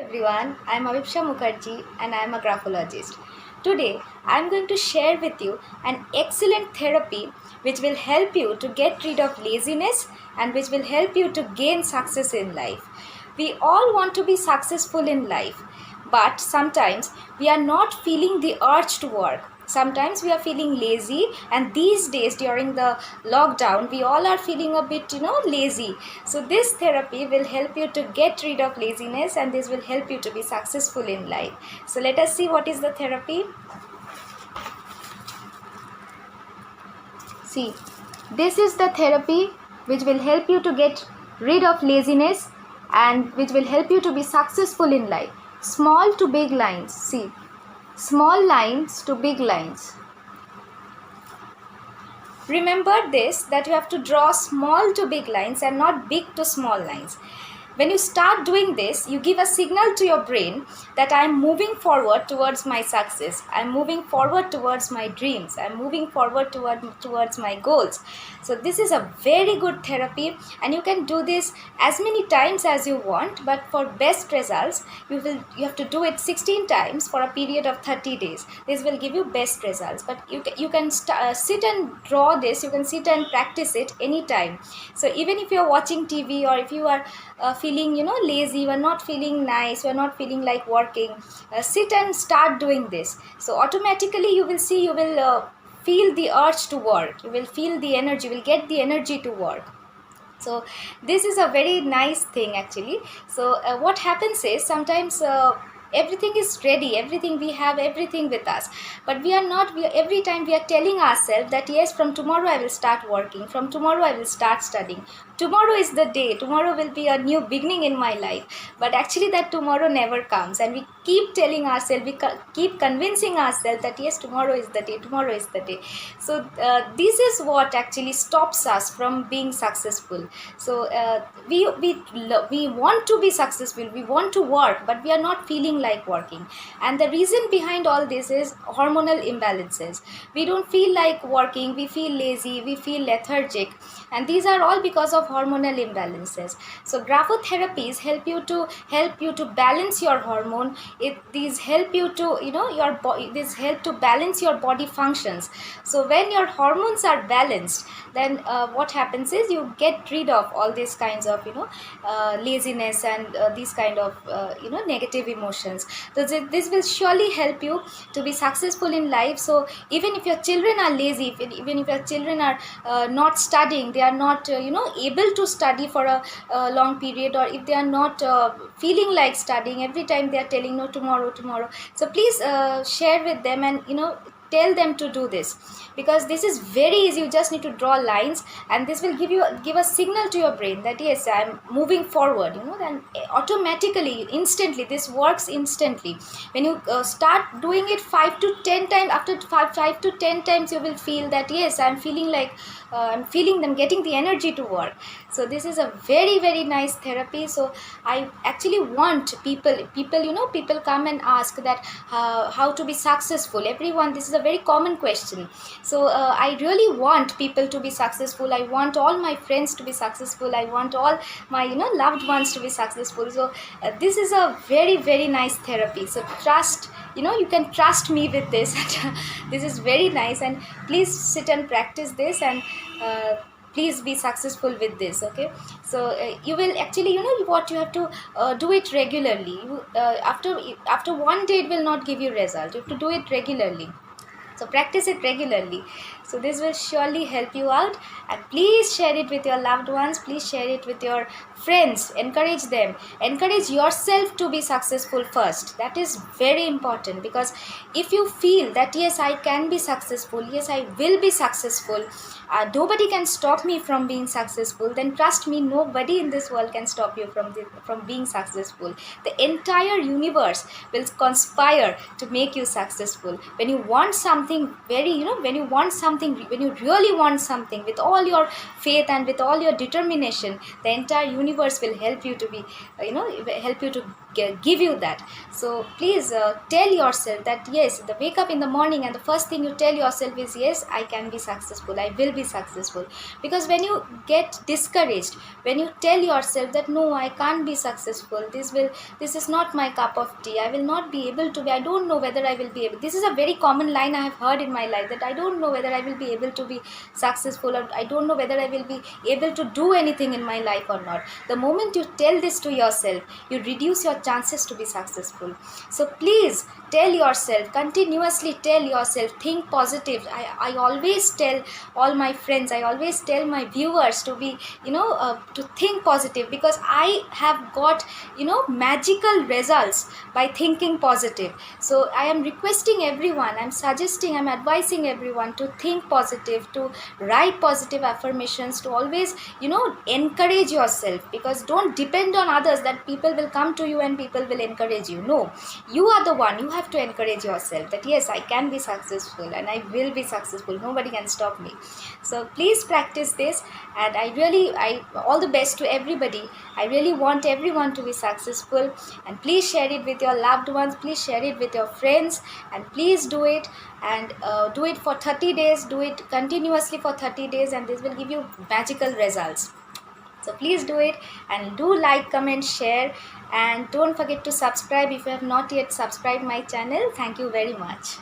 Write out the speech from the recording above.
everyone, I am Avipsha Mukherjee and I am a graphologist. Today I am going to share with you an excellent therapy which will help you to get rid of laziness and which will help you to gain success in life. We all want to be successful in life, but sometimes we are not feeling the urge to work. Sometimes we are feeling lazy, and these days during the lockdown we all are feeling a bit lazy. So this therapy will help you to get rid of laziness, and this will help you to be successful in life. So let us see what is the therapy. See, this is the therapy which will help you to get rid of laziness and which will help you to be successful in life. Small to big lines. See, small lines to big lines. Remember this, that you have to draw small to big lines and not big to small lines. When you start doing this, you give a signal to your brain that I am moving forward towards my success. I am moving forward towards my dreams. I am moving forward towards my goals. So this is a very good therapy, and you can do this as many times as you want, but for best results, you have to do it 16 times for a period of 30 days. This will give you best results. But you can sit and draw this. You can sit and practice it anytime. So even if you are watching TV, or if you are feeling lazy, you are not feeling nice, you are not feeling like working, sit and start doing this. So automatically you will see, you will feel the urge to work, you will feel the energy, you will get the energy to work. So this is a very nice thing actually. So what happens is, sometimes everything is ready, everything we have, everything with us, but every time we are telling ourselves that yes, from tomorrow I will start working, from tomorrow I will start studying, tomorrow is the day, tomorrow will be a new beginning in my life. But actually that tomorrow never comes, and we keep telling ourselves, we keep convincing ourselves that yes, tomorrow is the day, tomorrow is the day. So this is what actually stops us from being successful. So we want to be successful, we want to work, but we are not feeling like working. And the reason behind all this is hormonal imbalances. We don't feel like working, we feel lazy, we feel lethargic, and these are all because of hormonal imbalances. So graphotherapies help you to balance your hormone. These help you to your body, this help to balance your body functions. So when your hormones are balanced, then what happens is you get rid of all these kinds of laziness and these kind of negative emotions. So this will surely help you to be successful in life. So even if your children are lazy, even if your children are not studying, they are not able to study for a long period, or if they are not feeling like studying, every time they are telling no, tomorrow. So please share with them, and tell them to do this, because this is very easy. You just need to draw lines, and this will give a signal to your brain that yes, I am moving forward. Then automatically, instantly, this works instantly. When you start doing it 5 to 10 times, after 5 to 10 times, you will feel that yes, I am feeling like I'm feeling them getting the energy to work. So this is a very, very nice therapy. So I actually want people come and ask that how to be successful. Everyone, this is a very common question. So I really want people to be successful. I want all my friends to be successful. I want all my loved ones to be successful. So this is a very, very nice therapy. So trust, you can trust me with this. This is very nice, and please sit and practice this, and please be successful with this. Okay, so you will actually what you have to do it regularly. After one day it will not give you result. You have to do it regularly. So practice it regularly. So this will surely help you out, and please share it with your loved ones, please share it with your friends, encourage them, encourage yourself to be successful first. That is very important, because if you feel that yes, I can be successful, yes, I will be successful, nobody can stop me from being successful, then trust me, nobody in this world can stop you from being successful. The entire universe will conspire to make you successful. When you want something when you really want something with all your faith and with all your determination, the entire universe will help you to be help you to give you that. So please tell yourself that yes, the wake up in the morning and the first thing you tell yourself is yes, I can be successful, I will be successful. Because when you get discouraged, when you tell yourself that no, I can't be successful, this is not my cup of tea, I will not be able to be, I don't know whether I will be able, this is a very common line I have heard in my life, that I don't know whether I will be able to be successful, or I don't know whether I will be able to do anything in my life or not. The moment you tell this to yourself, you reduce your chances to be successful. So please tell yourself, continuously tell yourself, think positive. I always tell all my friends, I always tell my viewers to be, to think positive, because I have got, magical results by thinking positive. So I am requesting everyone, I'm suggesting, I'm advising everyone to think positive, to write positive affirmations, to always, encourage yourself, because don't depend on others that people will come to you and people will encourage you. No, you are the one, you have to encourage yourself that yes, I can be successful and I will be successful, nobody can stop me. So please practice this, and I all the best to everybody. I really want everyone to be successful, and please share it with your loved ones, please share it with your friends, and please do it, and do it for 30 days, do it continuously for 30 days, and this will give you magical results. So please do it, and do like, comment, share, and don't forget to subscribe if you have not yet subscribed my channel. Thank you very much.